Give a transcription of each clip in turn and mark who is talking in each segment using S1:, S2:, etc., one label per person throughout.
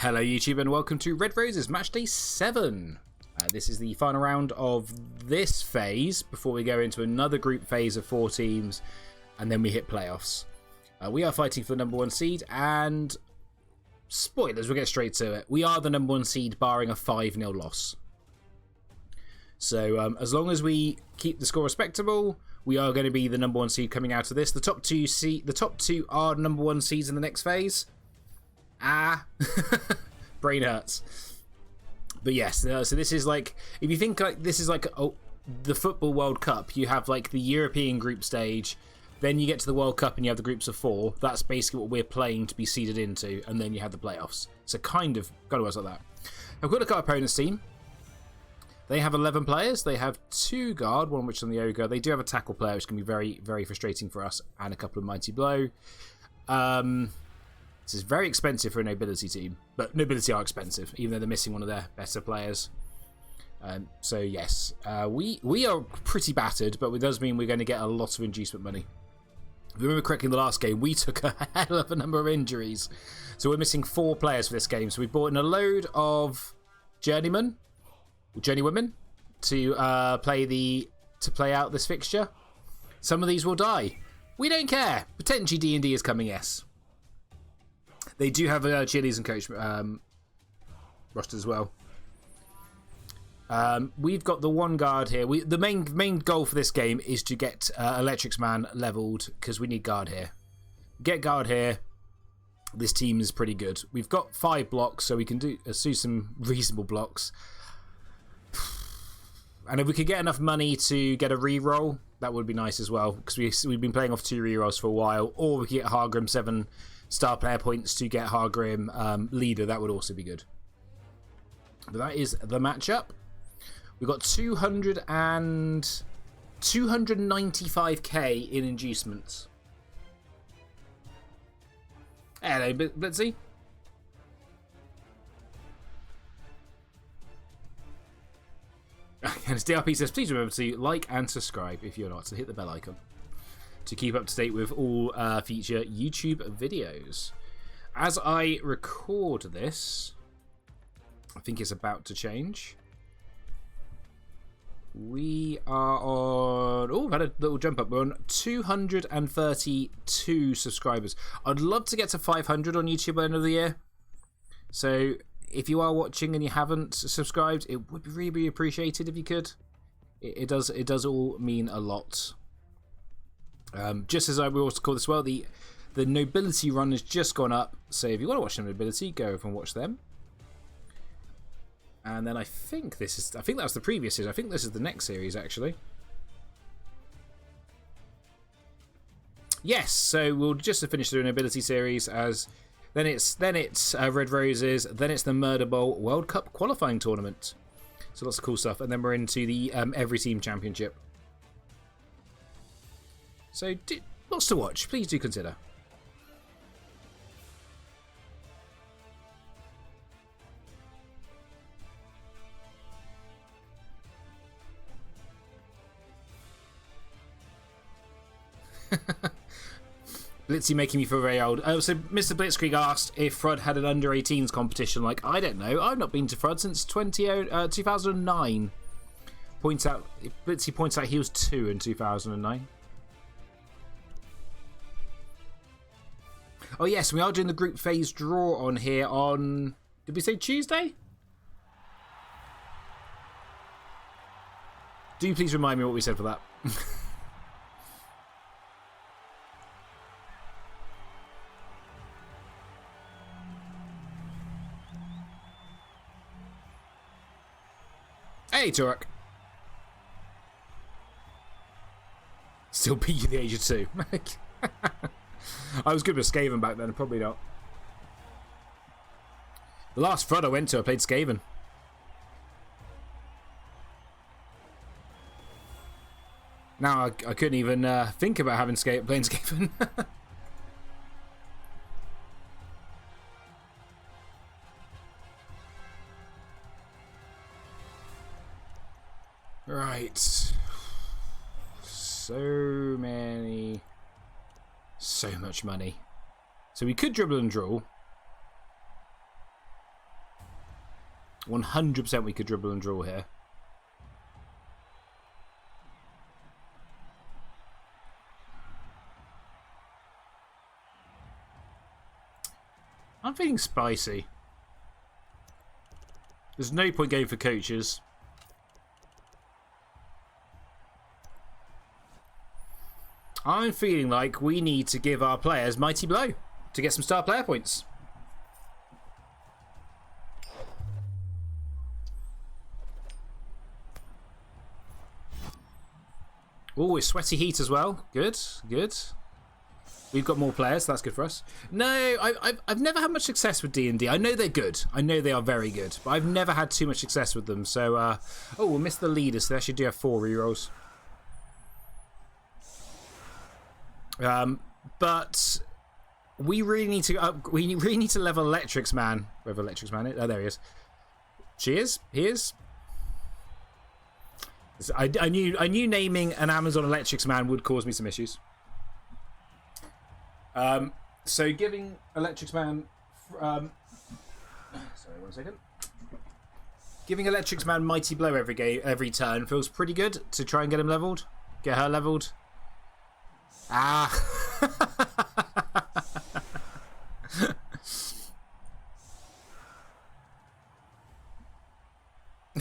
S1: Hello YouTube and welcome to Red Roses Match Day 7. This is the final round of this phase before we go into another group phase of 4 teams and then we hit playoffs. We are fighting for the number 1 seed and spoilers, we'll get straight to it. We are the number 1 seed barring a 5-0 loss. So as long as we keep the score respectable, we are going to be the number 1 seed coming out of this. The top two are number 1 seeds in the next phase. Brain hurts. But yes, so this is like, if you think like this is like the Football World Cup, you have like the European group stage, then you get to the World Cup and you have the groups of 4. That's basically what we're playing to be seeded into, and then you have the playoffs. So kind of got to work like that. I've got to look at our opponent's team. They have 11 players. They have 2 guard, one which is on the ogre. They do have a tackle player, which can be very, very frustrating for us, and a couple of mighty blow. This is very expensive for a Nobility team, but Nobility are expensive, even though they're missing one of their better players. So yes, we are pretty battered, but it does mean we're going to get a lot of inducement money. If you remember correctly in the last game, we took a hell of a number of injuries. So we're missing 4 players for this game. So we brought in a load of journeywomen to play out this fixture. Some of these will die. We don't care. Potentially D&D is coming, yes. They do have cheerleaders and coach roster as well. We've got the 1 guard here. The main goal for this game is to get Electric's Man leveled, because we need guard here. Get guard here. This team is pretty good. We've got 5 blocks, so we can do some reasonable blocks. And if we could get enough money to get a reroll, that would be nice as well, because we've been playing off 2 rerolls for a while. Or we could get Hargrim 7 star player points to get Hargrim leader. That would also be good. But that is the matchup. We've got 295k in inducements. Hello, Blitzy. And DRP says, please remember to like and subscribe if you're not, so hit the bell icon to keep up to date with all future YouTube videos. As I record this, I think it's about to change. We are on... Oh, we've had a little jump up. We're on 232 subscribers. I'd love to get to 500 on YouTube by the end of the year. So if you are watching and you haven't subscribed, it would be really appreciated if you could. It does all mean a lot. Just as I will also call this well, the Nobility run has just gone up. So if you want to watch the Nobility, go over and watch them. And then I think that was the previous series. I think this is the next series actually. Yes, so we'll just finish the Nobility series as then it's Red Roses, then it's the Murder Bowl World Cup qualifying tournament. So lots of cool stuff, and then we're into the Every Team Championship. So lots to watch. Please do consider. Blitzy making me feel very old. So Mr. Blitzkrieg asked if FRUD had an under-18s competition. Like, I don't know. I've not been to FRUD since 2009. Blitzy points out he was 2 in 2009. Oh yes, we are doing the group phase draw on here on... Did we say Tuesday? Do please remind me what we said for that. Hey, Turek. Still beat you at the age of 2. I was good with Skaven back then, probably not. The last FRUD I went to, I played Skaven. Now I couldn't even think about having playing Skaven. Right. So much money. So we could dribble and draw. 100% we could dribble and draw here. I'm feeling spicy. There's no point going for coaches. I'm feeling like we need to give our players Mighty Blow to get some star player points. Oh, it's Sweaty Heat as well. Good, good. We've got more players, so that's good for us. No, I've never had much success with D&D. I know they're good. I know they are very good, but I've never had too much success with them. So, oh, we'll miss the leaders, so they actually do have 4 rerolls. But we really need to we really need to level Electrix Man. Wherever Electrix Man is. Oh, there he is. She is. He is. I knew naming an Amazon Electrix Man would cause me some issues. So giving Electrix Man, sorry, 1 second. Giving Electrix Man Mighty Blow every turn feels pretty good to try and get him leveled, get her leveled. Ah.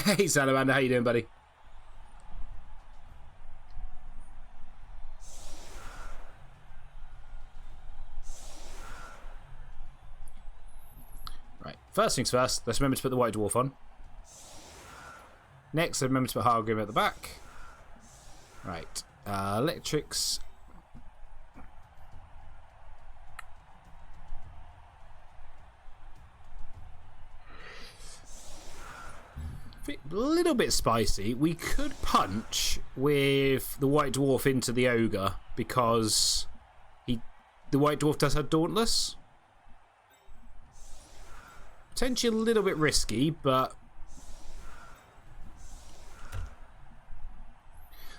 S1: Hey Salamander, how you doing, buddy? Right, first things first, let's remember to put the White Dwarf on. Next, remember to put Hargrim at the back. Right, Electrix. A little bit spicy. We could punch with the White Dwarf into the Ogre because the White Dwarf does have Dauntless. Potentially a little bit risky, but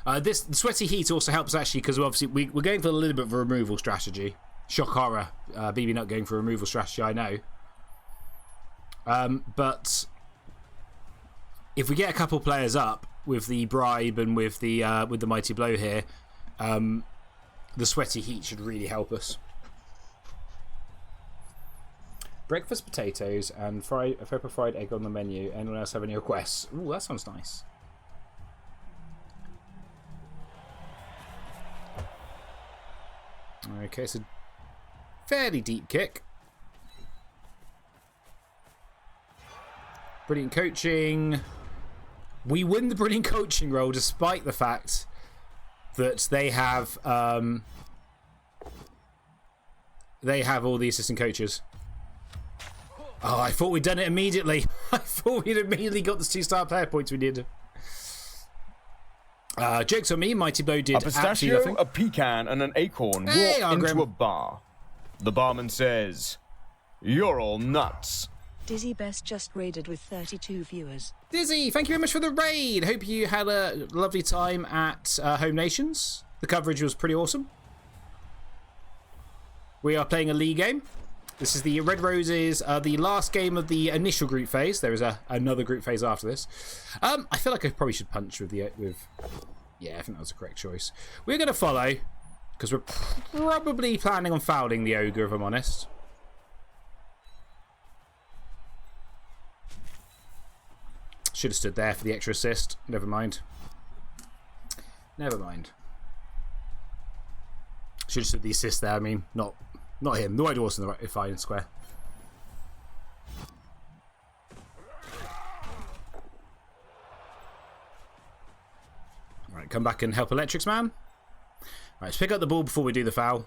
S1: the Sweaty Heat also helps actually because obviously we're going for a little bit of a removal strategy. Shock horror, BB not going for a removal strategy, I know. But if we get a couple players up with the bribe and with the Mighty Blow here, the Sweaty Heat should really help us. Breakfast potatoes and a pepper fried egg on the menu. Anyone else have any requests? Ooh, that sounds nice. Okay, so fairly deep kick. Brilliant coaching. We win the brilliant coaching role despite the fact that they have all the assistant coaches. Oh, I thought we'd done it immediately. I thought we'd immediately got the 2-star player points we did. Jokes on me, Mighty Blow did
S2: a pistachio, a pecan, and an acorn walk into a bar. The barman says, "You're all nuts."
S3: Dizzy Best just raided with 32 viewers.
S1: Dizzy, thank you very much for the raid. Hope you had a lovely time at Home Nations. The coverage was pretty awesome. We are playing a league game. This is the Red Roses, the last game of the initial group phase. There is another group phase after this. I feel like I probably should punch with yeah, I think that was the correct choice. We're going to follow because we're probably planning on fouling the Ogre, if I'm honest. Should have stood there for the extra assist. Never mind. Never mind. Should have stood the assist there. I mean, not him. The White Dwarf's in the right, fine square. Right, come back and help Electrix Man. Right, let's pick up the ball before we do the foul.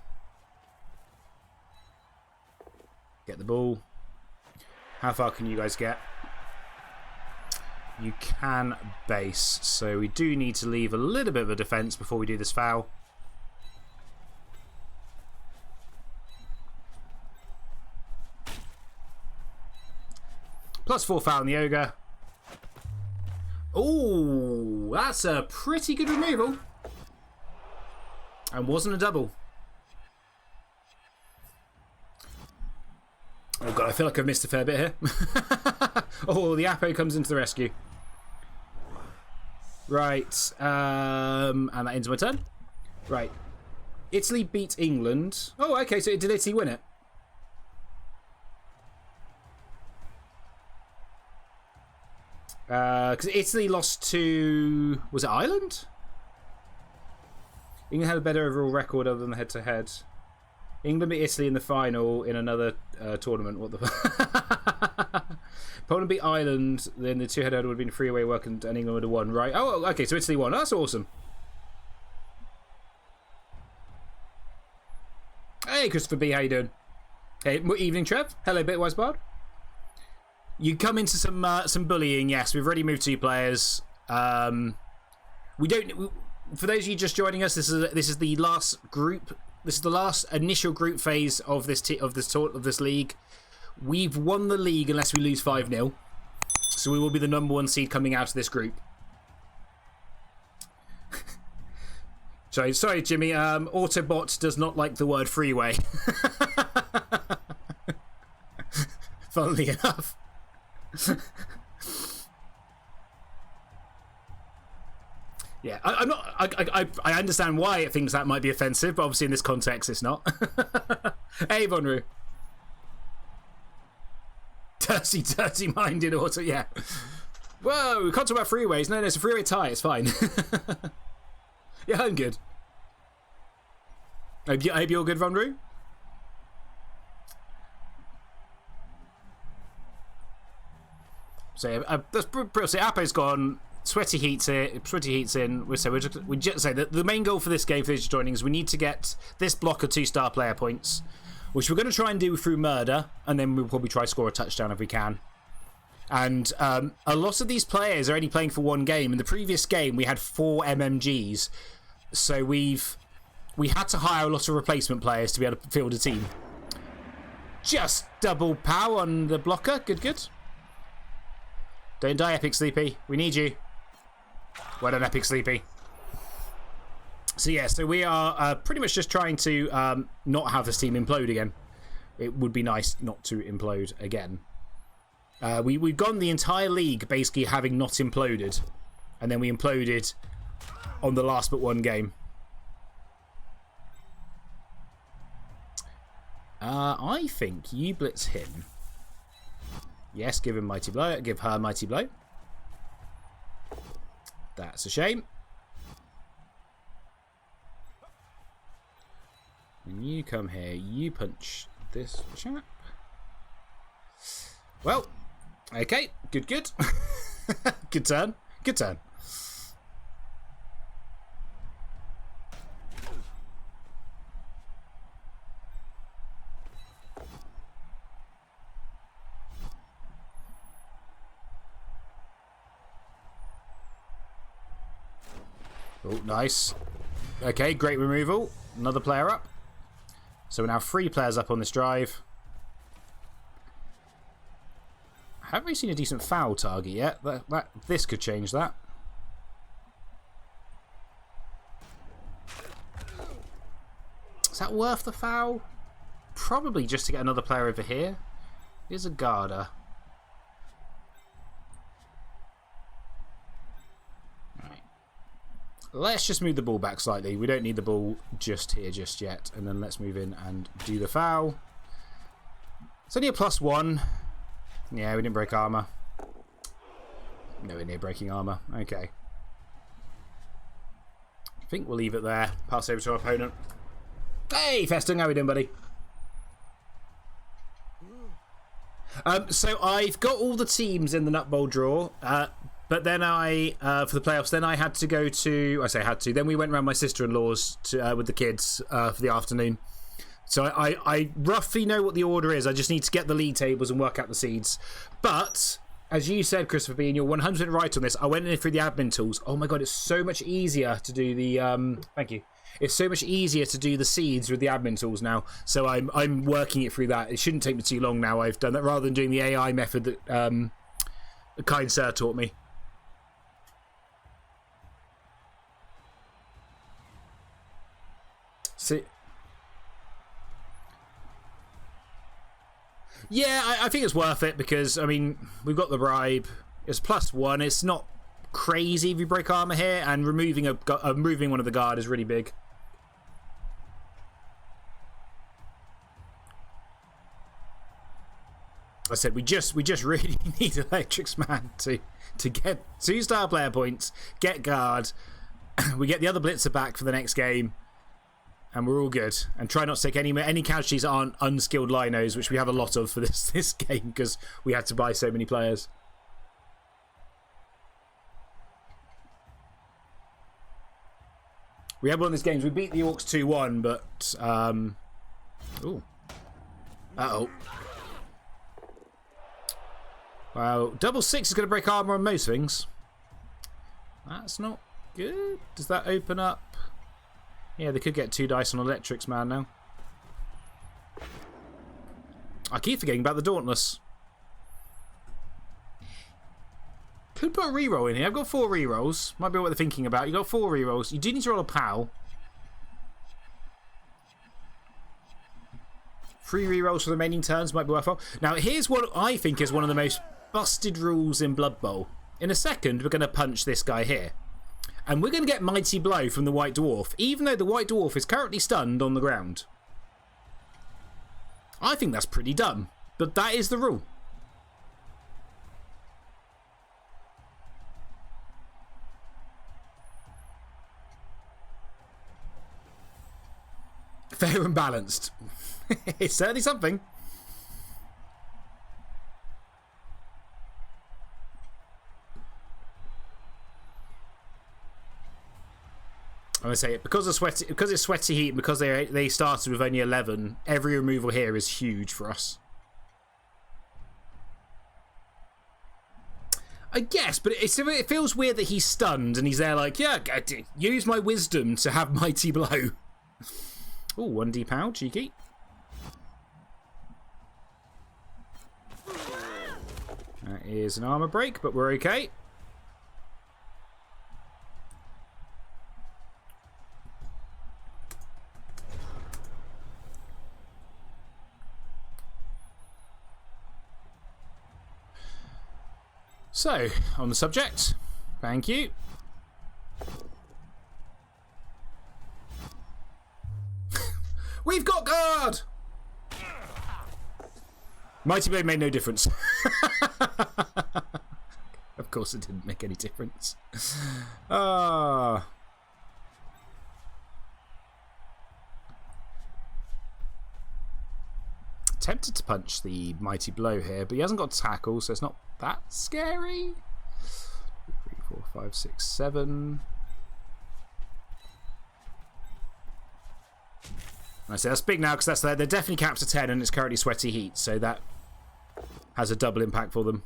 S1: Get the ball. How far can you guys get? You can base, so we do need to leave a little bit of a defence before we do this foul. +4 foul on the Ogre. Ooh, that's a pretty good removal. And wasn't a double. Oh god, I feel like I've missed a fair bit here. Oh, the Apo comes into the rescue. Right. And that ends my turn. Right. Italy beat England. Oh, okay, so did Italy win it? Because Italy lost to... Was it Ireland? England had a better overall record other than the head-to-head. England beat Italy in the final in another tournament. What the... Poland beat Ireland, then the two head-to-head would have been a three-way work and England would have won, right? Oh, okay, so Italy won. That's awesome. Hey, Christopher B, how you doing? Hey, evening, Trev. Hello, Bitwise Bard. You come into some bullying. Yes, we've already moved 2 players. We don't. For those of you just joining us, this is the last group. This is the last initial group phase of this league. We've won the league unless we lose 5-0, so we will be the #1 seed coming out of this group. Sorry, Jimmy. Autobot does not like the word freeway. Funnily enough. Yeah, I'm not. I understand why it thinks that might be offensive, but obviously in this context, it's not. Hey, Vonru. Dirty-minded auto. Yeah. Whoa, we can't talk about freeways. No, it's a freeway tie. It's fine. Yeah, I'm good. I hope you're good, Vonru. So that's pretty. So Apo's gone. Sweaty heats in. We just say that the main goal for this game, for those joining, is we need to get this block of 2-star player points, which we're going to try and do through murder, and then we'll probably try to score a touchdown if we can. And a lot of these players are only playing for 1 game. In the previous game, we had 4 MMGs, so we had to hire a lot of replacement players to be able to field a team. Just double pow on the blocker. Good. Don't die, Epic Sleepy. We need you. Well done, Epic Sleepy. So yeah, so we are pretty much just trying to not have this team implode again. It would be nice not to implode again. We've gone the entire league basically having not imploded. And then we imploded on the last but 1 game. I think you blitz him. Yes, give him Mighty Blow. Give her Mighty Blow. That's a shame. And you come here. You punch this chap. Well, okay. Good. Good turn. Oh, nice. Okay, great removal. Another player up. So we're now 3 players up on this drive. Haven't really seen a decent foul target yet. This could change that. Is that worth the foul? Probably just to get another player over here. Here's a Garda. Let's just move the ball back slightly. We don't need the ball just here just yet. And then let's move in and do the foul. It's only a +1. Yeah, we didn't break armor. Nowhere near breaking armor. Okay. I think we'll leave it there. Pass over to our opponent. Hey, Festung, how we doing, buddy? So I've got all the teams in the Nut Bowl draw. But then for the playoffs, then I had to go to... I say had to. Then we went around my sister-in-law's with the kids for the afternoon. So I roughly know what the order is. I just need to get the league tables and work out the seeds. But, as you said, Christopher B, and you're 100% right on this, I went in through the admin tools. Oh my god, it's so much easier to do the... thank you. It's so much easier to do the seeds with the admin tools now. So I'm working it through that. It shouldn't take me too long now. I've done that rather than doing the AI method that a kind sir taught me. Yeah, I think it's worth it because, I mean, we've got the bribe. It's +1. It's not crazy if you break armor here, and removing moving one of the guard is really big. I said we just really need Electric's Man to get 2-star player points, get guard, we get the other blitzer back for the next game, and we're all good. And try not to take any casualties that aren't unskilled linos, which we have a lot of for this game because we had to buy so many players. We had one of these games. We beat the Orcs 2-1, but ooh. Uh-oh. Wow, double 6 is going to break armor on most things. That's not good. Does that open up? Yeah, they could get 2 dice on Electric's Man now. I keep forgetting about the Dauntless. Could put a reroll in here. I've got 4 rerolls. Might be what they're thinking about. You've got 4 rerolls. You do need to roll a POW. 3 rerolls for the remaining turns might be worthwhile. Now, here's what I think is one of the most busted rules in Blood Bowl. In a second, we're going to punch this guy here. And we're going to get Mighty Blow from the White Dwarf, even though the White Dwarf is currently stunned on the ground. I think that's pretty dumb, but that is the rule. Fair and balanced. It's certainly something. I'm going to say it because it's sweaty heat, and because they started with only 11. Every removal here is huge for us. I guess, but it feels weird that he's stunned and he's there like, yeah, use my wisdom to have Mighty Blow. Ooh, 1D POW, cheeky. That is an armor break, but we're okay. So, on the subject, thank you. We've got guard! Mighty Blade made no difference. Of course it didn't make any difference. Tempted to punch the Mighty Blow here, but he hasn't got tackle, so it's not that scary. 3, 4, 5, 6, 7. I say that's big now because they're definitely capped to 10 and it's currently sweaty heat, so that has a double impact for them.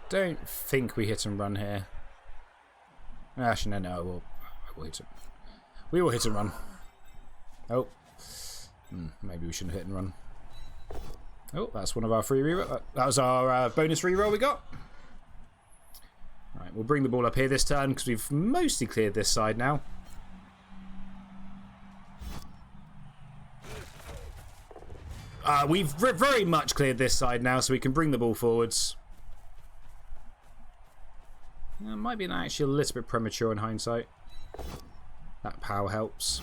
S1: Don't think we hit and run here. Actually, no, we'll hit it. We will hit and run. Oh, maybe we shouldn't hit and run. Oh, that's one of our free reroll. That was our bonus reroll we got. Right, we'll bring the ball up here this turn because we've mostly cleared this side now. We've very much cleared this side now, so we can bring the ball forwards. It might be actually a little bit premature in hindsight. That POW helps.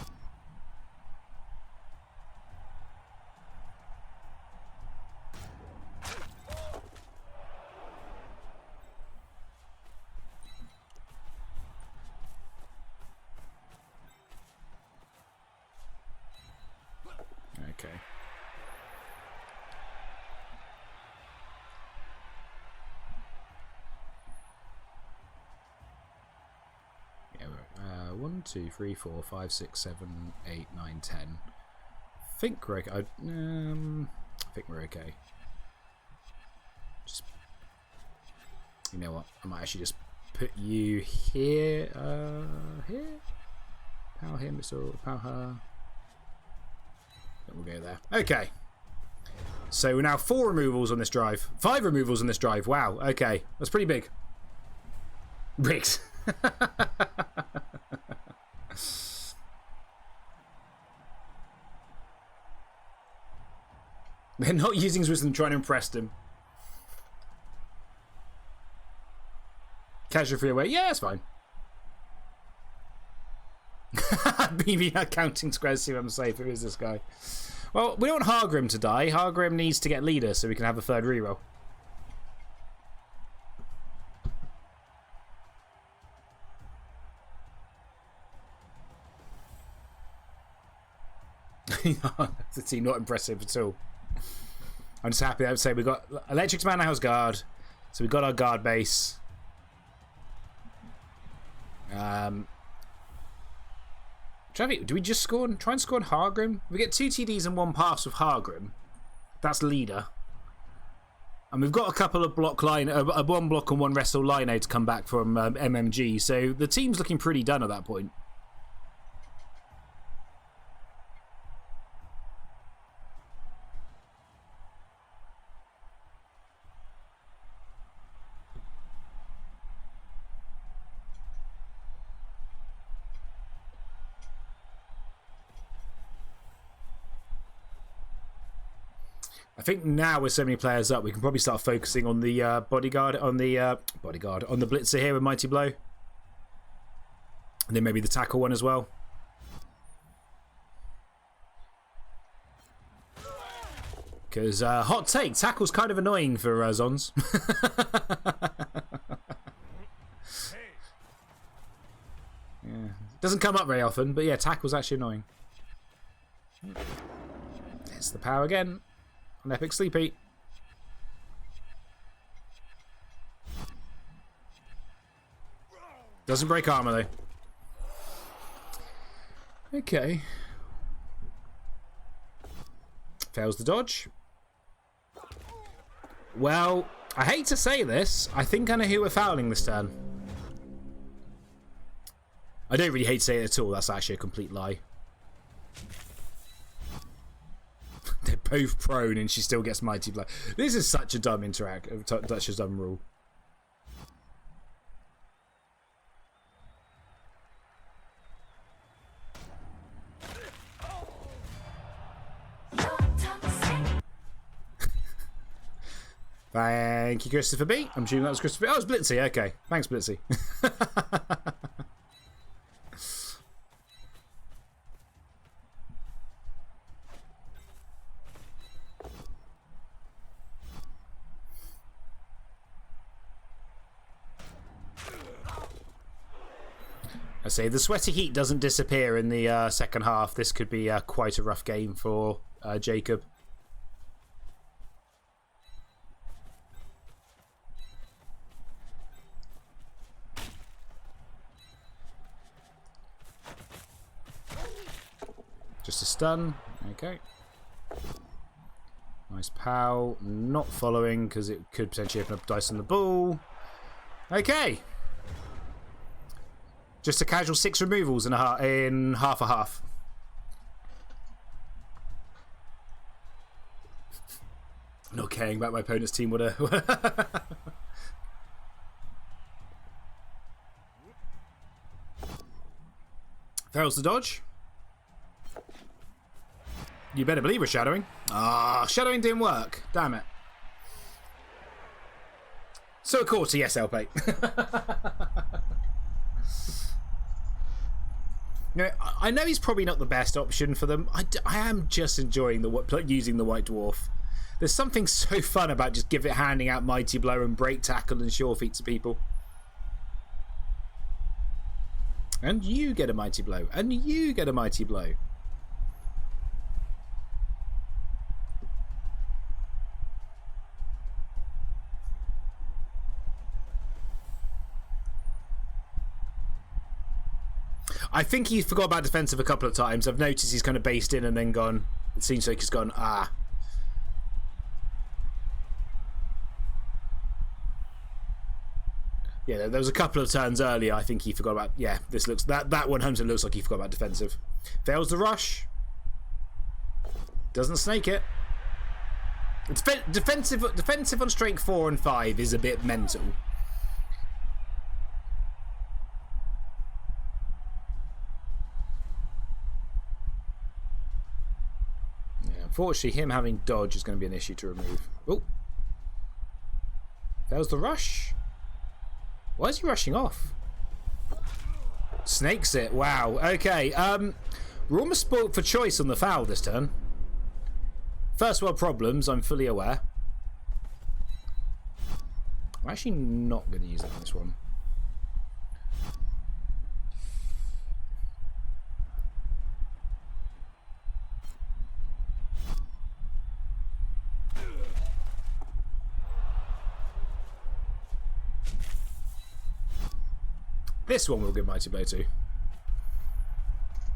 S1: Okay. Yeah, 1, 2, 3, 4, 5, 6, 7, 8, 9, 10. I think we're okay. I think we're okay. Just, you know what? I might actually just put you here. Here. Power him. So power her. We'll go there. Okay. So we're now 4 removals on this drive. 5 removals on this drive. Wow, okay. That's pretty big. Bricks. They're not using his wisdom, trying to impress him. Casual free away. Yeah, that's fine. BB counting squares, see if I'm safe. Who is this guy? Well, we don't want Hargrim to die. Hargrim needs to get leader so we can have a 3rd reroll. The team not impressive at all. I'm just happy. I would say we got Electric's Man House Guard, so we got our guard base. Do we just try and score on Hargrim? We get 2 TDs and 1 pass with Hargrim. That's leader. And we've got a couple of block line, 1 block and 1 wrestle line to come back from MMG. So the team's looking pretty done at that point. I think now with so many players up, we can probably start focusing on the bodyguard, on the blitzer here with Mighty Blow, and then maybe the tackle one as well. Because hot take, tackle's kind of annoying for Zons. Yeah, doesn't come up very often, but yeah, tackle's actually annoying. There's the power again. An epic sleepy. Doesn't break armor though. Okay. Fails the dodge. Well, I hate to say this. I think I know who we're fouling this turn. I don't really hate to say it at all. That's actually a complete lie. They're both prone and she still gets Mighty Blow. This is such a dumb such a dumb rule. Thank you, Christopher B. I'm assuming that was Christopher B. Oh, it was Blitzy. Okay. Thanks, Blitzy. I say the sweaty heat doesn't disappear in the second half. This could be quite a rough game for Jacob. Just a stun. Okay. Nice pow. Not following because it could potentially open up dice on the ball. Okay. Just a casual 6 removals in half a half. Not caring about my opponent's team. What a... Fails the dodge. You better believe we're shadowing. Ah, shadowing didn't work. Damn it. So a quarter, yes, LP. You know, I know he's probably not the best option for them. I am just enjoying using the White Dwarf. There's something so fun about just handing out Mighty Blow and break tackle and sure feet to people. And you get a Mighty Blow. And you get a Mighty Blow. I think he forgot about defensive a couple of times. I've noticed he's kind of based in and then gone. It seems like he's gone, ah. Yeah, there was a couple of turns earlier. I think he forgot about. Yeah, this looks that one Hunter looks like he forgot about defensive. Fails the rush. Doesn't snake it. Defensive on strength 4 and 5 is a bit mental. Yeah, unfortunately, him having dodge is going to be an issue to remove. Oh, that was the rush. Why is he rushing off? Snakes it. Wow. Okay. We're almost spoilt for choice on the foul this turn. First world problems, I'm fully aware. I'm actually not going to use that on this one. This one we'll give Mighty Blow to.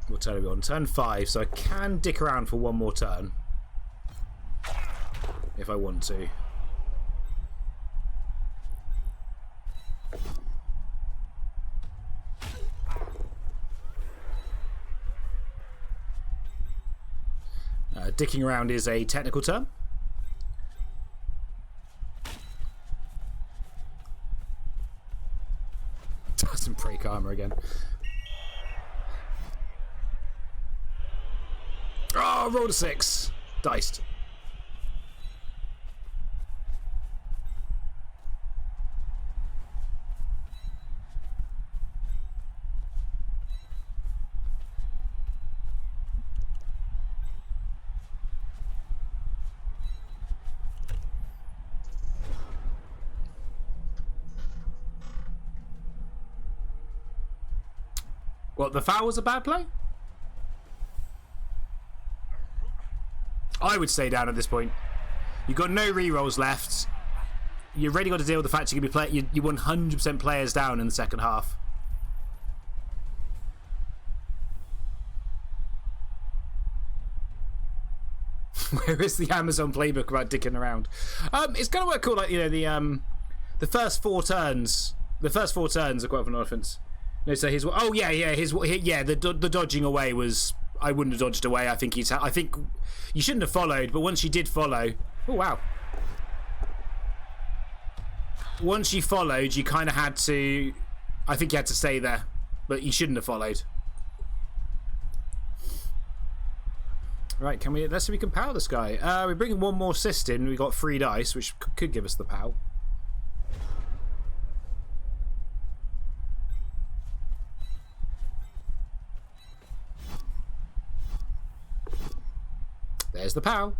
S1: What turn are we on? Turn 5, so I can dick around for one more turn. If I want to. Dicking around is a technical term. Doesn't break armor again. Oh, rolled a 6. Diced. What, the foul was a bad play? I would stay down at this point. You've got no rerolls left. You've already got to deal with the fact you're going to be you 100% players down in the second half. Where is the Amazon playbook about dicking around? It's going to work cool, like, you know, the first 4 turns. The first 4 turns are quite an offense. No, so his the dodging away was, I wouldn't have dodged away. I think you shouldn't have followed, but once you did follow, oh wow. Once you followed, you kind of had to. I think you had to stay there, but you shouldn't have followed. Right, let's see if we can power this guy. We're bringing one more cyst in. We got 3 dice, which could give us the power. There's the POW.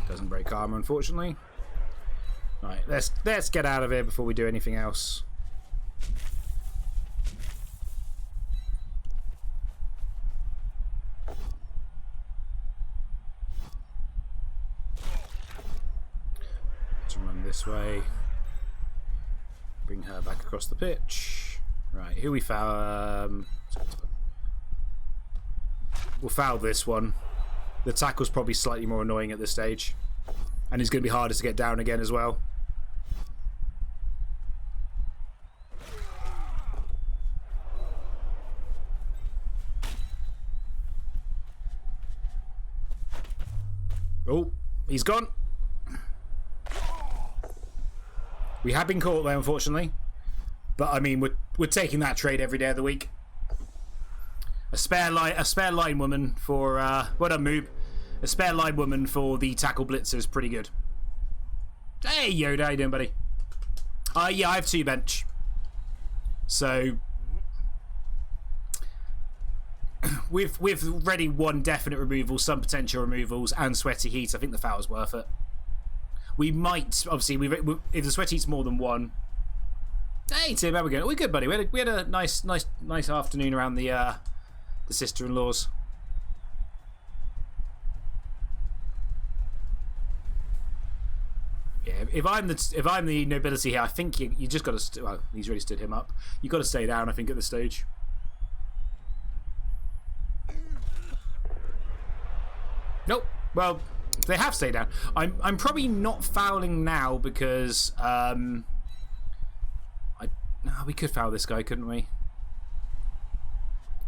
S1: Doesn't break armor, unfortunately. Right, let's get out of here before we do anything else. Let's run this way. Bring her back across the pitch. Right, here we foul. We'll foul this one. The tackle's probably slightly more annoying at this stage. And it's going to be harder to get down again as well. Oh, he's gone. We have been caught there, unfortunately. But, I mean, we're taking that trade every day of the week. A spare line woman for well done, Moob. A spare line woman for the tackle blitzer is pretty good. Hey Yoda, how you doing, buddy? Yeah, I have 2 bench. So with ready 1 definite removal, some potential removals, and sweaty heat, I think the foul's worth it. We might obviously if the sweaty heat's more than 1. Hey Tim, how we going? We're good, buddy. We had a nice afternoon around the sister-in-laws. Yeah, if I'm the nobility here, I think you just got to. Well, he's already stood him up. You got to stay down, I think, at this stage. Nope. Well, they have stayed down. I'm probably not fouling now because we could foul this guy, couldn't we?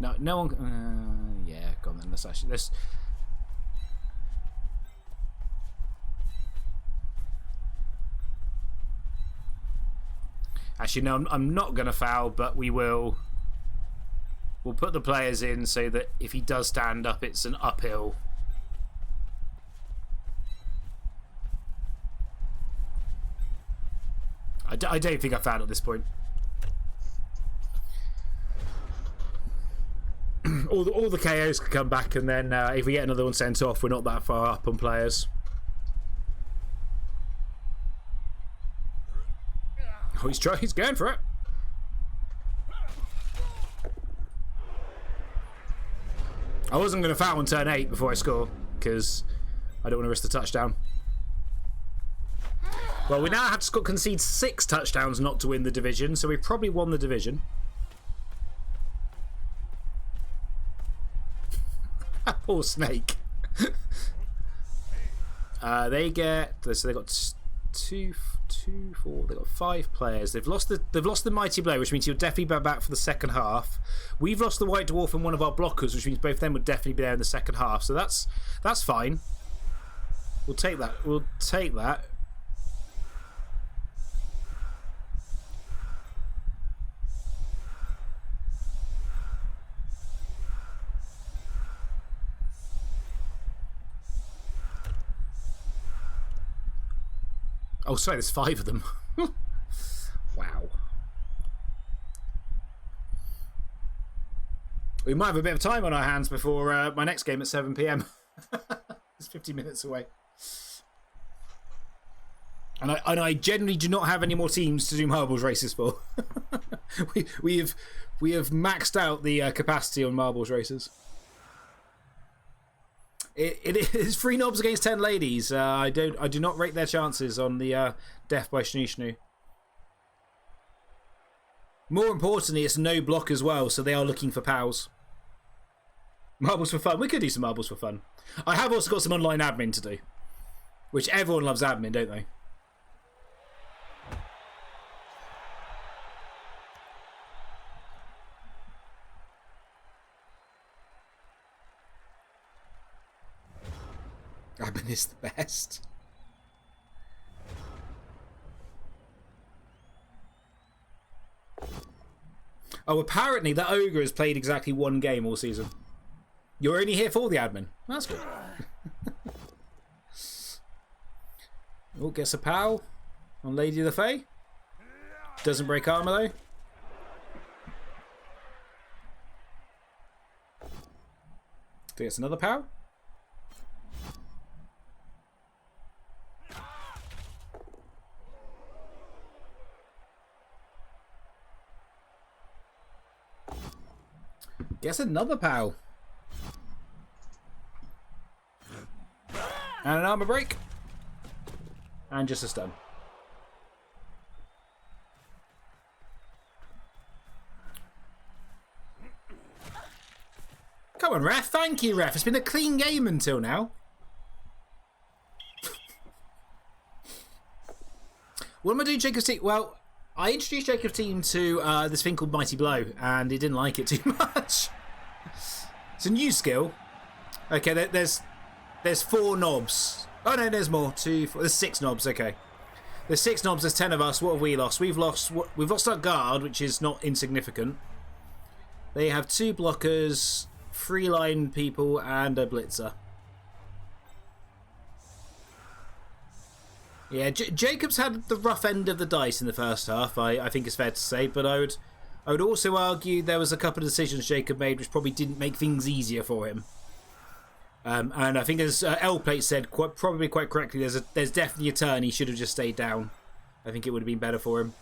S1: No one. Yeah, go on then. Actually, no, I'm not going to foul, but we'll put the players in so that if he does stand up, it's an uphill. I don't think I fouled at this point. all the KOs can come back, and then if we get another one sent off, we're not that far up on players. Oh, he's going for it. I wasn't going to foul on turn 8 before I score, because I don't want to risk the touchdown. Well, we now have to concede 6 touchdowns not to win the division, so we've probably won the division. Poor Snake. They got 2, 4. They got 5 players. They've lost the Mighty Blow, which means he'll definitely be back for the second half. We've lost the White Dwarf and one of our blockers, which means both of them would definitely be there in the second half. So that's fine. We'll take that. We'll take that. Oh, sorry, there's 5 of them. Wow. We might have a bit of time on our hands before my next game at 7 PM. It's 50 minutes away. And I generally do not have any more teams to do marbles races for. we have maxed out the capacity on marbles races. It is 3 knobs against 10 ladies. I do not rate their chances on the death by Shnu. More importantly, it's no block as well, so they are looking for pals. Marbles for fun. We could do some marbles for fun. I have also got some online admin to do, which everyone loves admin, don't they? Admin is the best. Oh, apparently that ogre has played exactly 1 game all season. You're only here for the admin. That's good. Oh, gets a pal on Lady of the Fae. Doesn't break armor though. Gets another pal. Gets another POW. And an armor break. And just a stun. Come on, ref. Thank you, ref. It's been a clean game until now. What am I doing, Jacob's team? Well, I introduced Jacob's team to this thing called Mighty Blow, and he didn't like it too much. It's a new skill. Okay, there's 4 knobs. Oh no, there's more. 2, 4. There's 6 knobs. Okay, there's 6 knobs. There's 10 of us. What have we lost? We've lost our guard, which is not insignificant. They have 2 blockers, 3 line people, and a blitzer. Yeah, Jacob's had the rough end of the dice in the first half, I think it's fair to say, but I would also argue there was a couple of decisions Jacob made which probably didn't make things easier for him. And I think as L-Plate said, probably quite correctly, there's definitely a turn he should have just stayed down. I think it would have been better for him.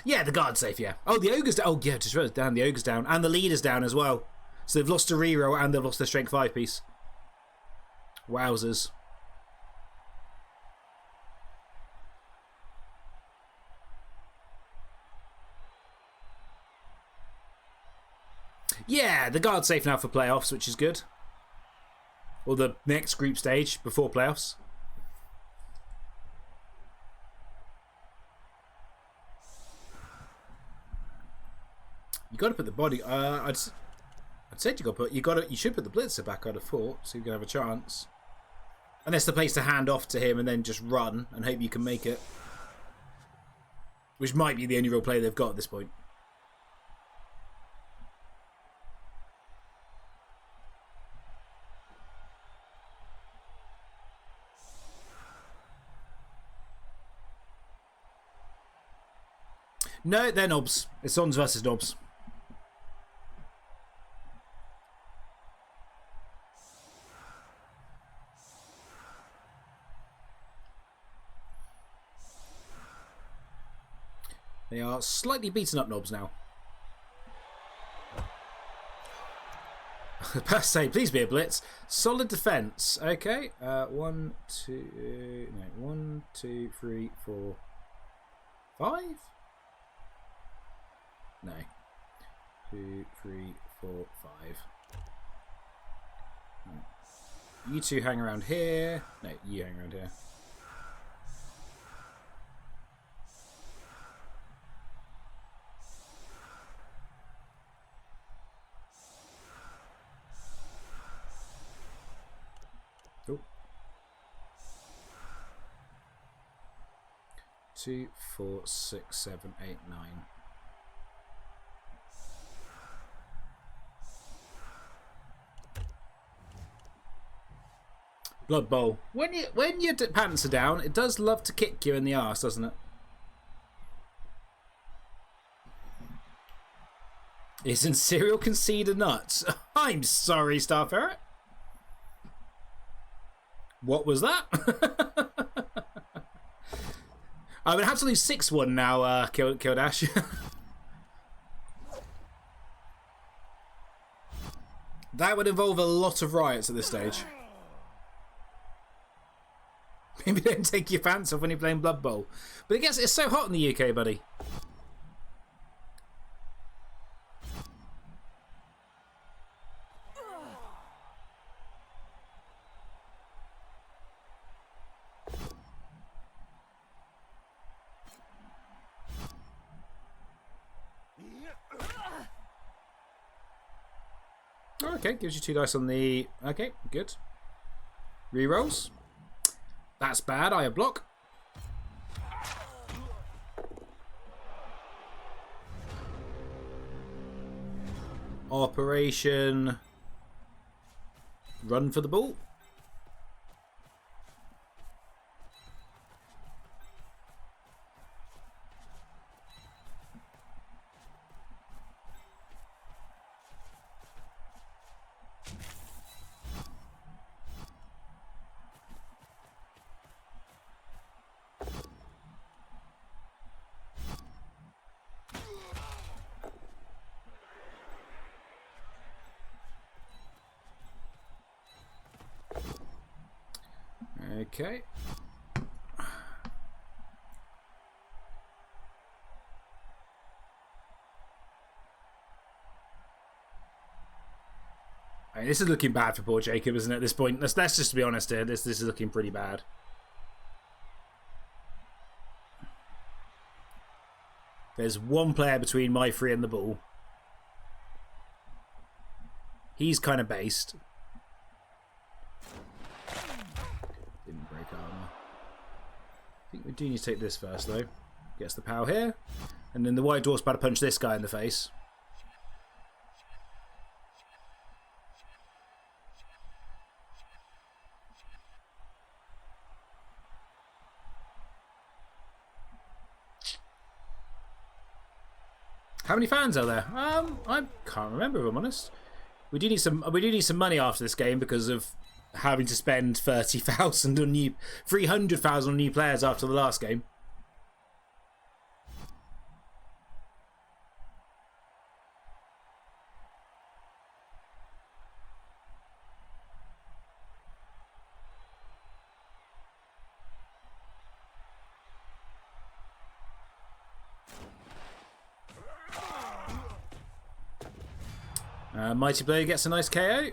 S1: Yeah, the guard's safe, yeah. Oh, the ogre's down. Oh, yeah, just wrote it down. The ogre's down. And the leader's down as well. So they've lost a reroll and they've lost their strength 5 piece. Wowzers. Yeah, the guard's safe now for playoffs, which is good. Or the next group stage before playoffs. You got to put the body. I I said you should put the blitzer back, I'd have thought, so you can have a chance. Unless the place to hand off to him and then just run and hope you can make it. Which might be the only real play they've got at this point. No, they're knobs. It's Ons versus knobs. They are slightly beaten up knobs now. Per se, please be a blitz. Solid defense. Okay. 1, 2, 3, 4, 5. No. 2, 3, 4, 5. No. You two hang around here. No, you hang around here. Oh. 2, 4, 6, 7, 8, 9. Blood Bowl. When your pants are down, it does love to kick you in the arse, doesn't it? Isn't cereal conceded nuts? I'm sorry, Star Ferret. What was that? I'm gonna have to lose 6-1 now, Kildash. That would involve a lot of riots at this stage. Maybe don't take your pants off when you're playing Blood Bowl. But I guess it's so hot in the UK, buddy. Okay, gives you 2 dice on the... Okay, good. Rerolls. That's bad, I have block. Operation... Run for the ball. Okay. I mean, this is looking bad for poor Jacob, isn't it, at this point? Let's just be honest here. This is looking pretty bad. There's one player between my free and the ball. He's kind of based. Didn't break armor. I think we do need to take this first, though. Gets the power here. And then the White Dwarf's about to punch this guy in the face. How many fans are there? I can't remember, if I'm honest. We do need some money after this game because of having to spend 30,000 on 300,000 on new players after the last game. Mighty Blade gets a nice KO.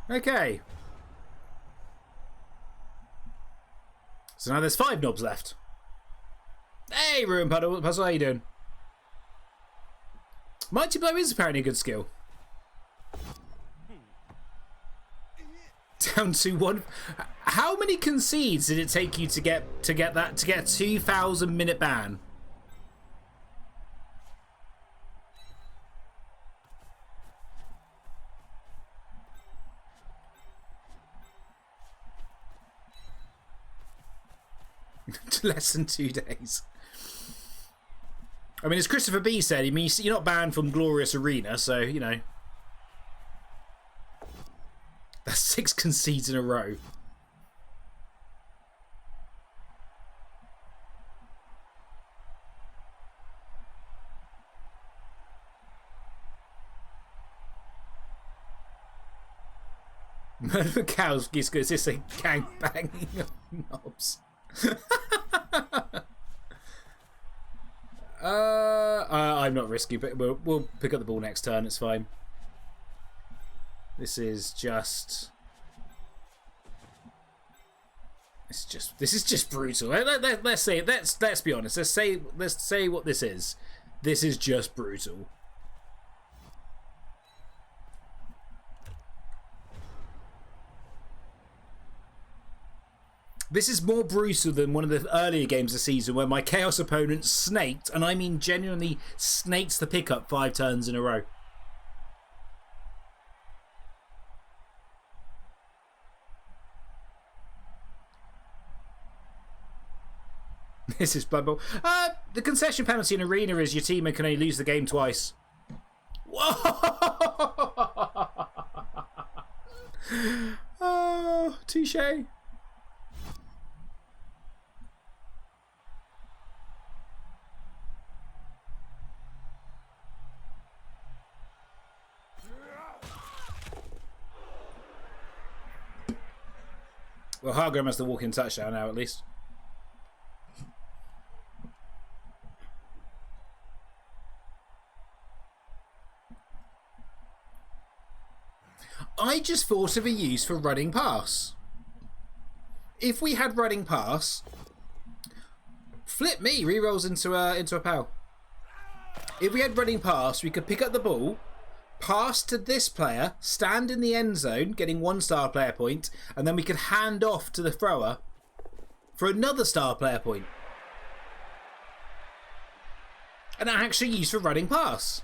S1: Okay. So now there's 5 knobs left. Hey, Ruin Puzzle, how you doing? Mighty Blow is apparently a good skill. Down to 1. How many concedes did it take you to get a 2,000 minute ban? Less than 2 days. I mean, as Christopher B said, I mean, you're not banned from Glorious Arena, so, you know. That's 6 concedes in a row. Murder for cows is this a gang banging of knobs? I'm not risky, but we'll pick up the ball next turn. It's fine. This is just brutal. Let's say let's be honest. Let's say what this is. This is just brutal. This is more brutal than one of the earlier games of the season where my Chaos opponent snaked, and I mean genuinely snaked the pickup 5 turns in a row. This is Blood Bowl. The concession penalty in Arena is your teammate can only lose the game twice. Whoa! Oh, touche. Well, Hargrim has the walk-in touchdown now, at least. I just thought of a use for running pass. If we had running pass, flip me, rerolls into a pal. If we had running pass, we could pick up the ball, pass to this player, stand in the end zone, getting 1 star player point, and then we could hand off to the thrower for another star player point. And actually use for running pass.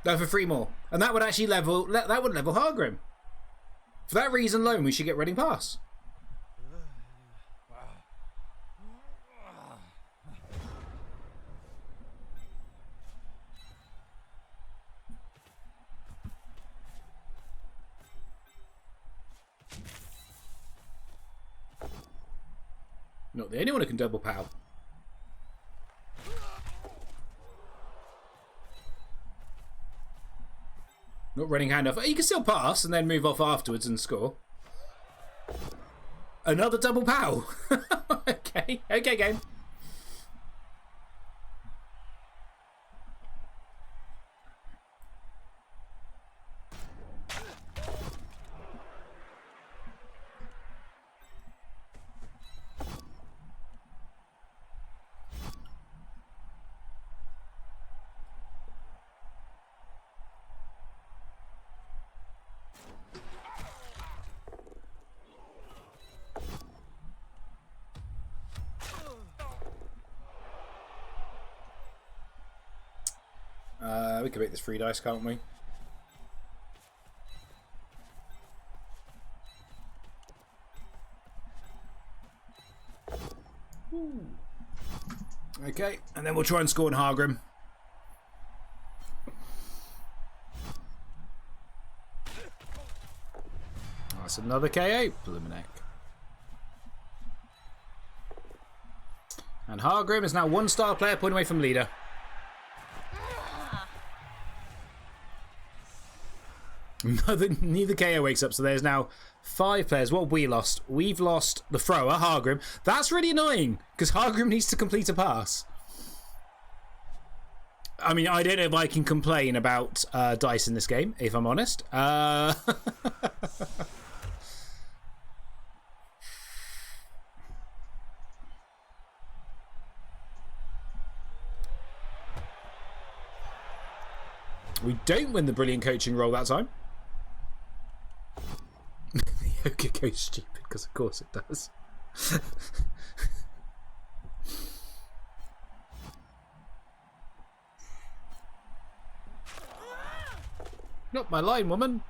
S1: No, for 3 more. And that would actually level Hargrim. For that reason alone, we should get running pass. Not the only one who can double pow. Not running handoff. You can still pass and then move off afterwards and score. Another double pow. Okay. Okay, game. We can make this 3 dice, can't we? Ooh. Okay, and then we'll try and score in Hargrim. That's another KO. Blumenek. And Hargrim is now 1 star player point away from leader. Neither KO wakes up, so there's now 5 players. What have we lost? We've lost the thrower, Hargrim. That's really annoying, because Hargrim needs to complete a pass. I mean, I don't know if I can complain about dice in this game, if I'm honest. We don't win the brilliant coaching role that time. The yoga goes stupid, because of course it does. Not my line, woman.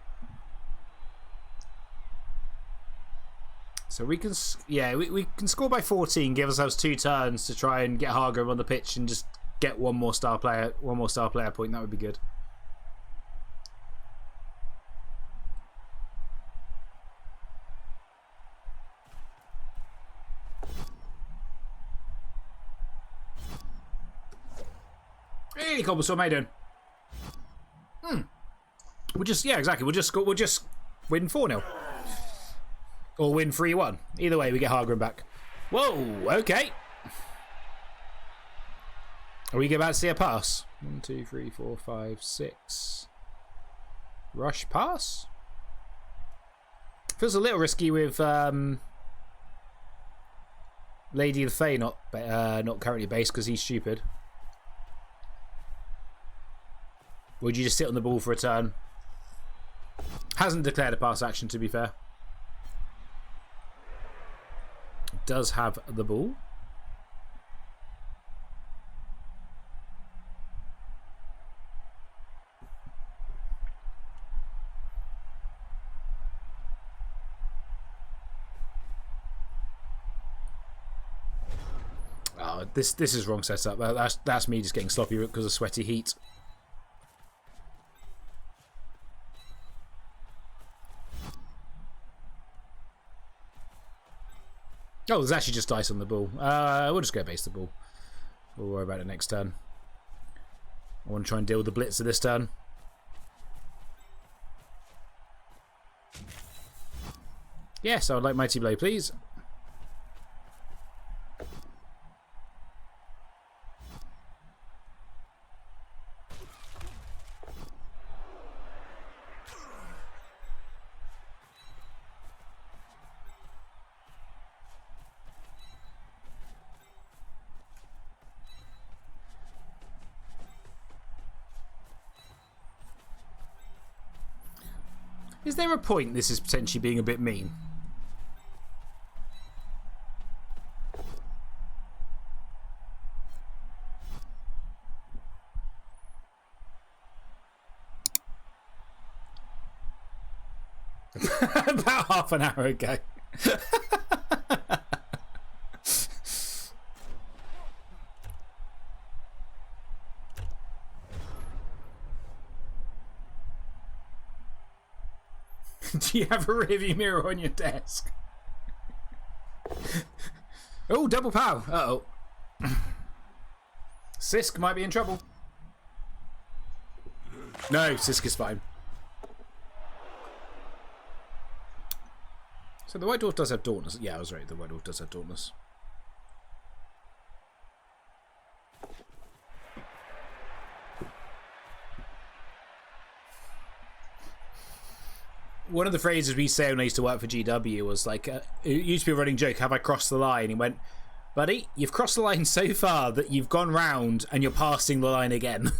S1: So we can, yeah, we can score by 14, give ourselves 2 turns to try and get Hargrim on the pitch and just get one more star player point. That would be good. Hey, Cobblestone Maiden. We'll just, yeah, exactly. We'll just win 4-0. Or win 3-1. Either way, we get Hargrim back. Whoa, okay. Are we about to see a pass? 1, 2, 3, 4, 5, 6. Rush pass? Feels a little risky with Lady of the Fae not currently based because he's stupid. Would you just sit on the ball for a turn? Hasn't declared a pass action, to be fair. Does have the ball. Oh, this is wrong setup. That's me just getting sloppy because of sweaty heat. Oh, there's actually just dice on the ball. We'll just go base the ball. We'll worry about it next turn. I want to try and deal with the blitzer this turn. Yes, I would like Mighty Blow, please. Is there a point this is potentially being a bit mean? About half an hour ago. Do you have a rearview mirror on your desk? Oh, double pow. Uh-oh. Sisk might be in trouble. No, Sisk is fine. So the White Dwarf does have Dauntless. Yeah, I was right. The White Dwarf does have Dauntless. One of the phrases we say when I used to work for GW was like, it used to be a running joke, have I crossed the line? He went, buddy, you've crossed the line so far that you've gone round and you're passing the line again.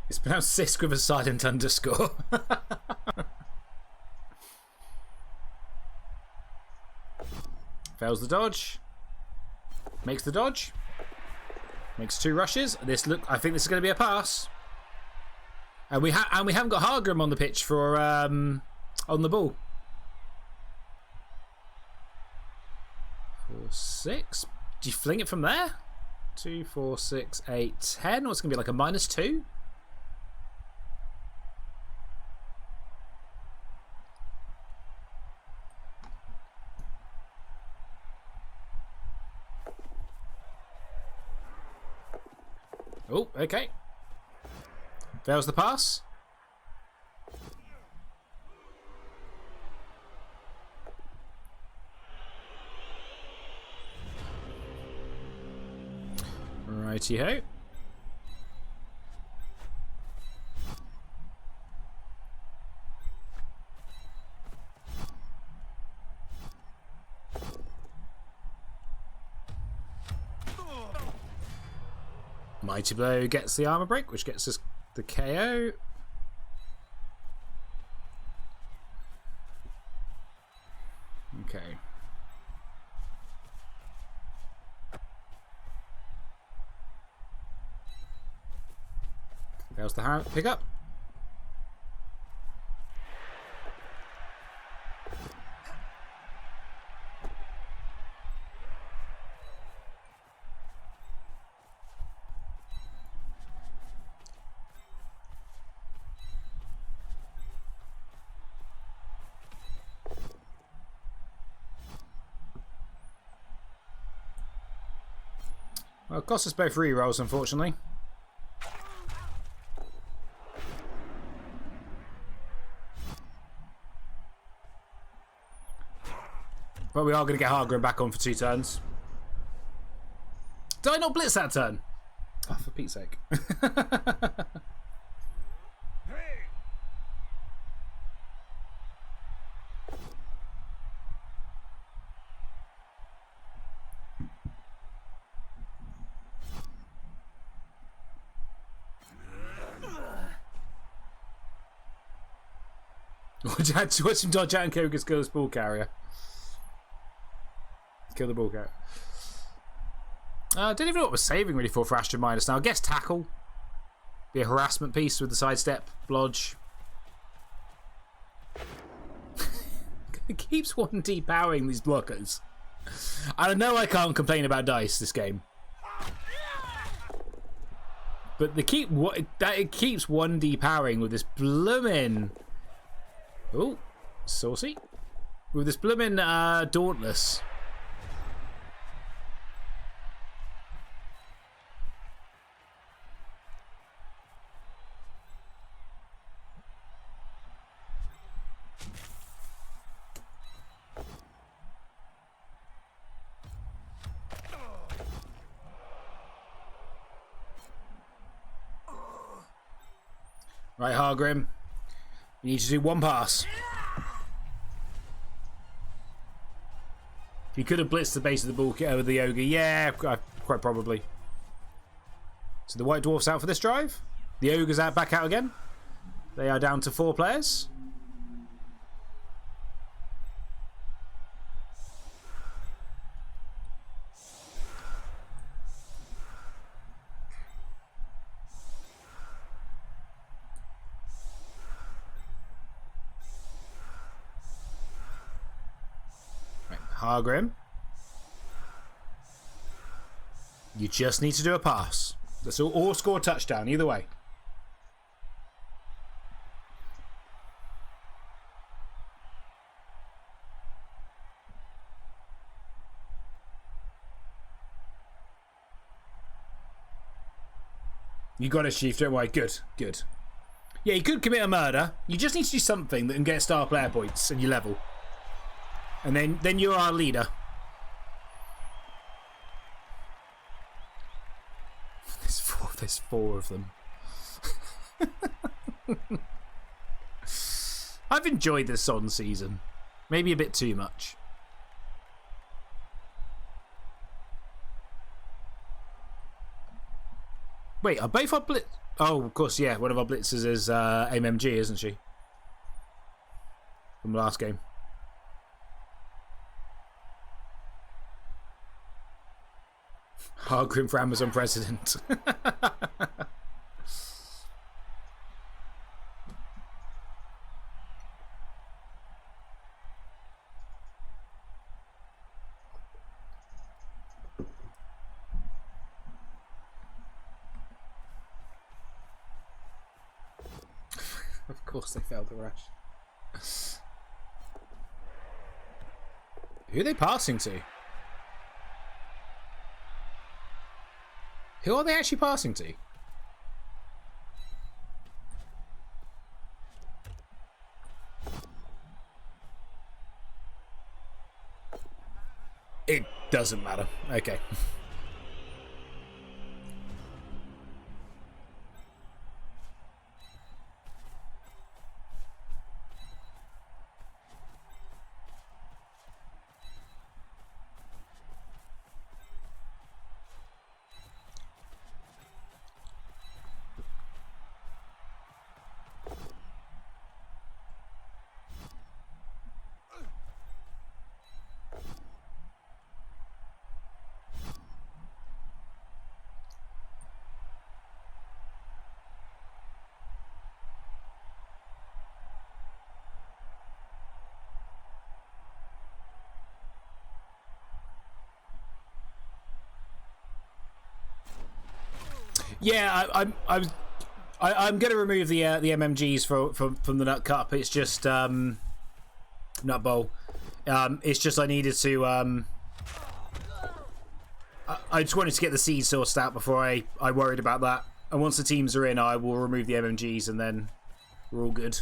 S1: It's pronounced Sisk with a silent underscore. Fails the dodge. Makes the dodge. Makes 2 rushes. I think this is going to be a pass. And we haven't got Hargrim on the pitch for on the ball. 4, 6. Do you fling it from there? 2, 4, 6, 8, 10. Or it's going to be like a -2. Oh, okay. Fails the pass. Righty-ho. Mighty Blow gets the armor break, which gets us the KO. Okay. There's the pick up. Well, it cost us both rerolls, unfortunately. But we are going to get Hargrim back on for 2 turns. Did I not blitz that turn? Oh, for Pete's sake. Watch him dodge out and kill this ball carrier. Kill the ball carrier. I don't even know what we're saving really for Astrid Midas now. I guess tackle. Be a harassment piece with the sidestep, blodge. It keeps 1D powering these blockers. I know I can't complain about dice this game. But it keeps 1D powering with this bloomin'. Oh, saucy. With this bloomin' Dauntless. Right, Hargrim. You need to do 1 pass. You could have blitzed the base of the ball over the ogre. Yeah, quite probably. So the White Dwarf's out for this drive. The ogre's back out again. They are down to 4 players. Hargrim, you just need to do a pass. That's all, or score a touchdown, either way. You got it, Chief, don't worry. Good, good. Yeah, you could commit a murder. You just need to do something that can get star player points and you level. And then you're our leader. There's four of them. I've enjoyed this Son season. Maybe a bit too much. Wait, are both our blitz? Oh, of course, yeah. One of our blitzers is MMG, isn't she? From the last game. Hargrim for Amazon president. Of course they failed the rush. Who are they passing to? Who are they actually passing to? It doesn't matter. Okay. Yeah, I'm going to remove the MMGs from the Nut Cup. It's just Nut Bowl. It's just I needed to. I just wanted to get the seed sourced out before I worried about that. And once the teams are in, I will remove the MMGs, and then we're all good.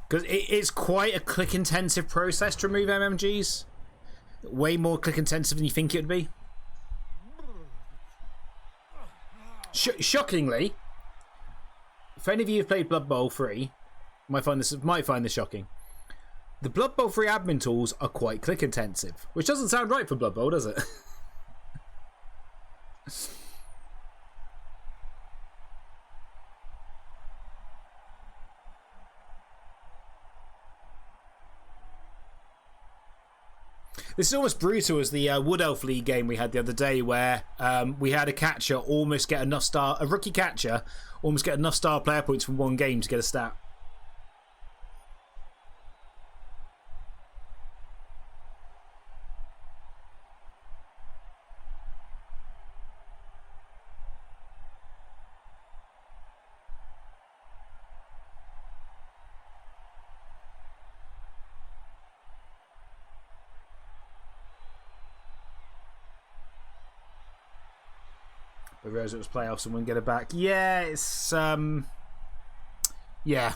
S1: Because it's quite a click-intensive process to remove MMGs. Way more click-intensive than you think it would be. Shockingly, if any of you have played Blood Bowl 3, might find this shocking. The Blood Bowl 3 admin tools are quite click-intensive, which doesn't sound right for Blood Bowl, does it? This is almost brutal as the Wood Elf League game we had the other day, where we had a catcher almost get enough a rookie catcher almost get enough star player points from one game to get a stat. I realised it was playoffs and wouldn't get it back. Yeah, it's yeah.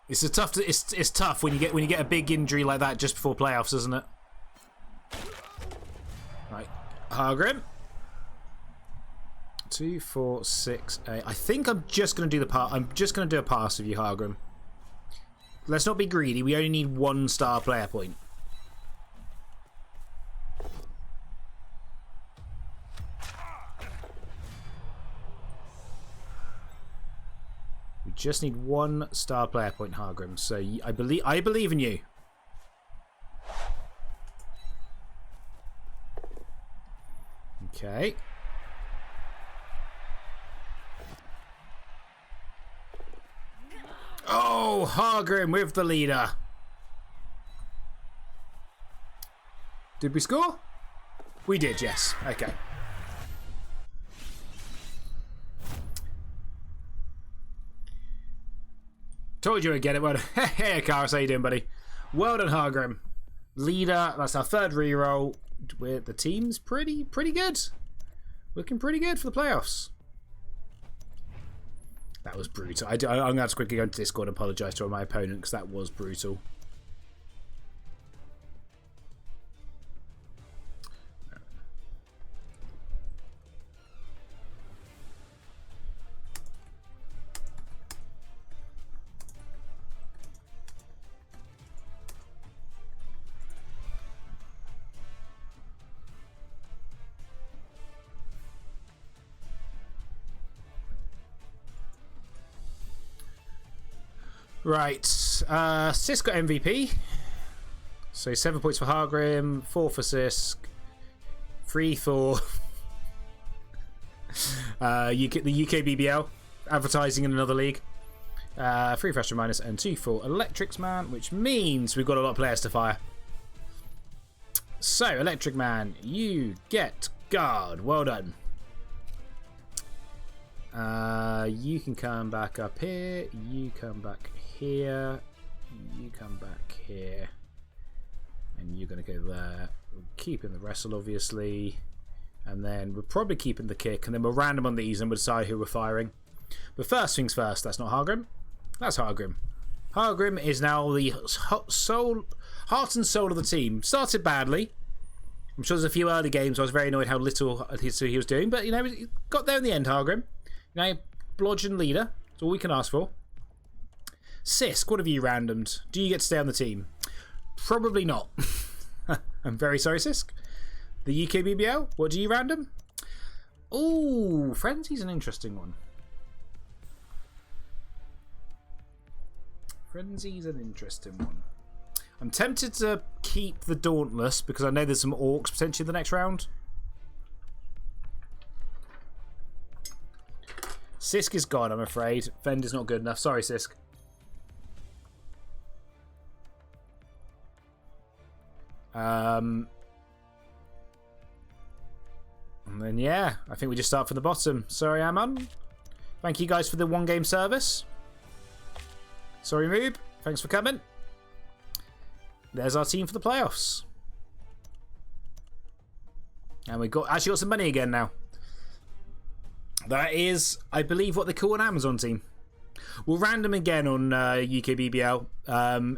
S1: It's a tough. It's tough when you get a big injury like that just before playoffs, isn't it? Right, Hargrim. 2, 4, 6, 8. I think I'm just gonna do the part. I'm just gonna do a pass with you, Hargrim. Let's not be greedy. We only need 1 star player point. Just need 1 star player point, Hargrim. So I believe in you. Okay. Oh, Hargrim with the leader. Did we score? We did, yes. Okay. Told you I'd get it. Well, hey, Karis, how you doing, buddy? Well done, Hargrim. Leader. That's our 3rd reroll. The team's pretty good. Looking pretty good for the playoffs. That was brutal. I'm going to have to quickly go into Discord and apologise to my opponent because that was brutal. Right, Sisk got MVP. So 7 points for Hargrim, 4 for Sisk, 3 for the UK BBL, advertising in another league. 3 for Astro Minus and 2 for Electrics Man, which means we've got a lot of players to fire. So, Electric Man, you get guard. Well done. You can come back up here. You come back here. You come back here. And you're going to go there. We're keeping the wrestle, obviously. And then we're probably keeping the kick. And then we'll random on these and we'll decide who we're firing. But first things first, that's not Hargrim. That's Hargrim. Hargrim is now the heart and soul of the team. Started badly. I'm sure there's a few early games I was very annoyed how little he was doing. But, you know, he got there in the end, Hargrim. Now, bludgeon leader. That's all we can ask for. Sisk, what have you randomed? Do you get to stay on the team? Probably not. I'm very sorry, Sisk. The UK BBL, what do you random? Ooh, Frenzy's an interesting one. Frenzy's an interesting one. I'm tempted to keep the Dauntless because I know there's some Orcs potentially in the next round. Sisk is gone, I'm afraid. Fend is not good enough. Sorry, Sisk. And then, yeah, I think we just start from the bottom. Sorry, Amon. Thank you guys for the one-game service. Sorry, Moob. Thanks for coming. There's our team for the playoffs. And we actually got some money again now. That is, I believe, what they call an Amazon team. We'll random again on UKBBL.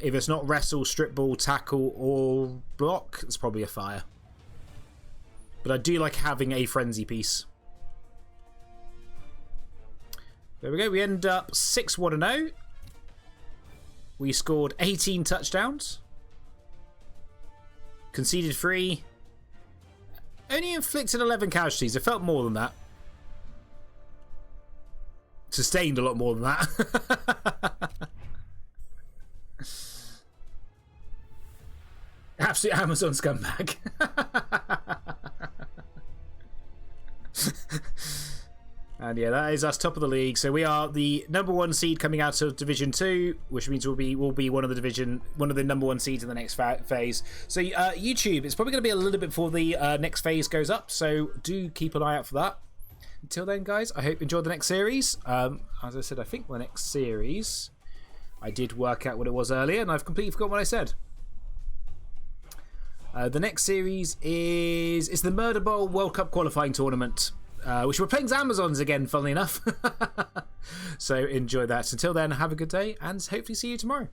S1: If it's not wrestle, strip ball, tackle, or block, it's probably a fire. But I do like having a frenzy piece. There we go. We end up 6-1-0. We scored 18 touchdowns. Conceded 3. Only inflicted 11 casualties. It felt more than that. Sustained a lot more than that. Absolute Amazon scumbag. And yeah, that is us top of the league. So we are the number 1 seed coming out of Division 2, which means we'll be one of the number 1 seeds in the next phase. So YouTube, it's probably going to be a little bit before the next phase goes up. So do keep an eye out for that. Until then, guys, I hope you enjoyed the next series. As I said, I think the next series, I did work out what it was earlier, and I've completely forgotten what I said. The next series is the Murder Bowl World Cup qualifying tournament. Which we're playing as Amazons again, funnily enough. So enjoy that. Until then, have a good day, and hopefully see you tomorrow.